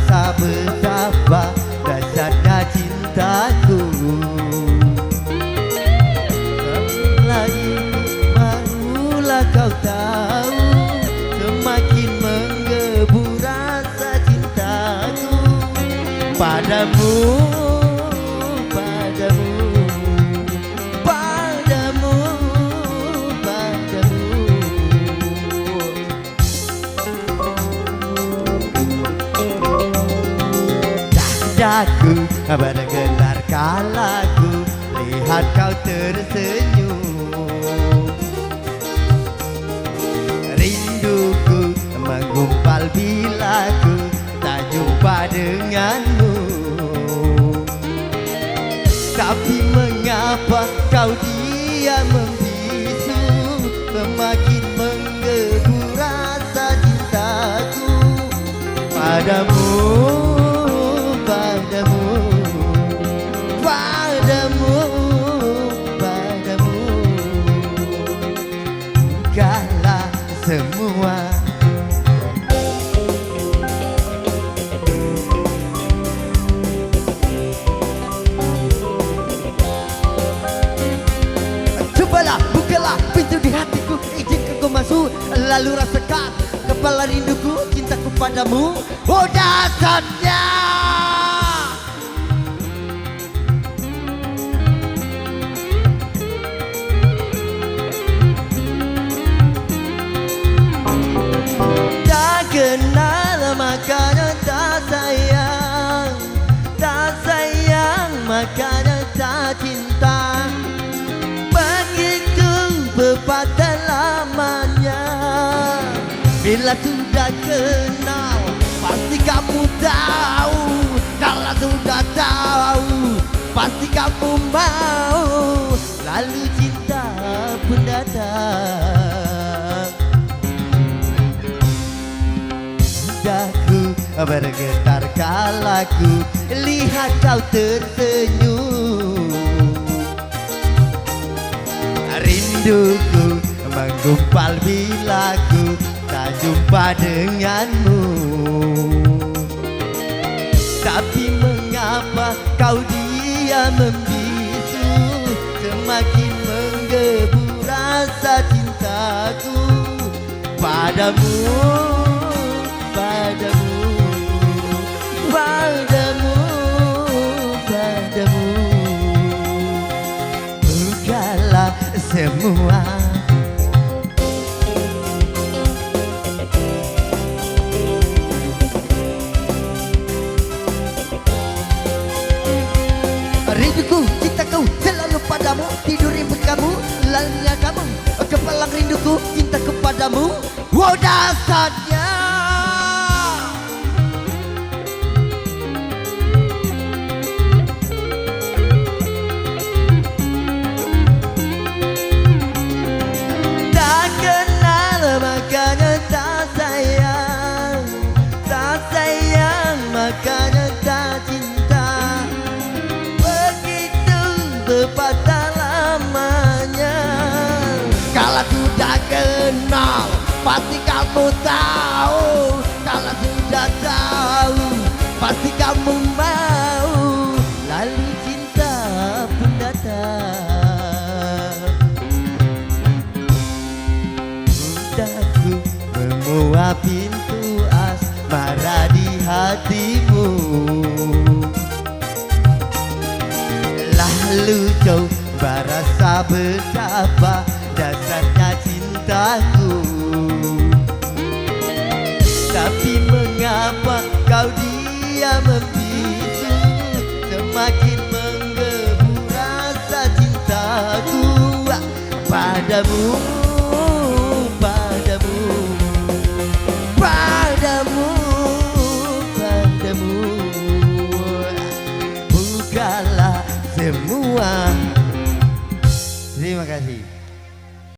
rasa betapa dahsyatnya cintaku. Lagi barulah kau tahu, semakin menggebu rasa cintaku padamu, padamu, padamu, padamu. Dadaku bergetar kala ku lihat kau tersenyum. Rinduku menggumpal bila ku tak jumpa denganmu. Tapi mengapa kau diam membisu, semakin menggebu rasa cintaku padamu, padamu, padamu, padamu. Bukalah semua. Cobalah bukalah pintu di hatiku, izinkan kau masuk, lalu rasakan kepala rinduku, cintaku padamu. Oh dasarnya tak kenal makanya tak sayang, tak sayang makanya tak cinta. Begitu pepatah lamanya, bila sudah kenal pasti kamu tahu. Kalau sudah tahu pasti kamu mau, lalu cinta pun datang. Dadaku bergetar kala ku lihat kau tersenyum. Rinduku menggumpal bila ku tak jumpa denganmu. Tapi mengapa kau diam membisu, semakin menggebu rasa cintaku padamu, padamu, padamu, padamu. Bukalah semua. Rinduku, cintaku selalu padamu, tidur impian kamu, lalanya kamu, kepalang rinduku, cinta kepadamu. Wow dasarnya tak kenal makanya tak sayang, tak sayang makanya tak cinta. Begitu pepatah lamanya, kalau sudah kenal pasti kamu tahu. Kalau sudah tahu pasti kamu mau, lalu cinta pun datang. Udahku membuat pintu asmara di hatimu, lalu coba rasa betapa dasarnya cintaku. Tapi mengapa kau diam membisu, semakin menggebu rasa cintaku padamu, padamu, padamu, padamu. Bukalah semua. Terima kasih.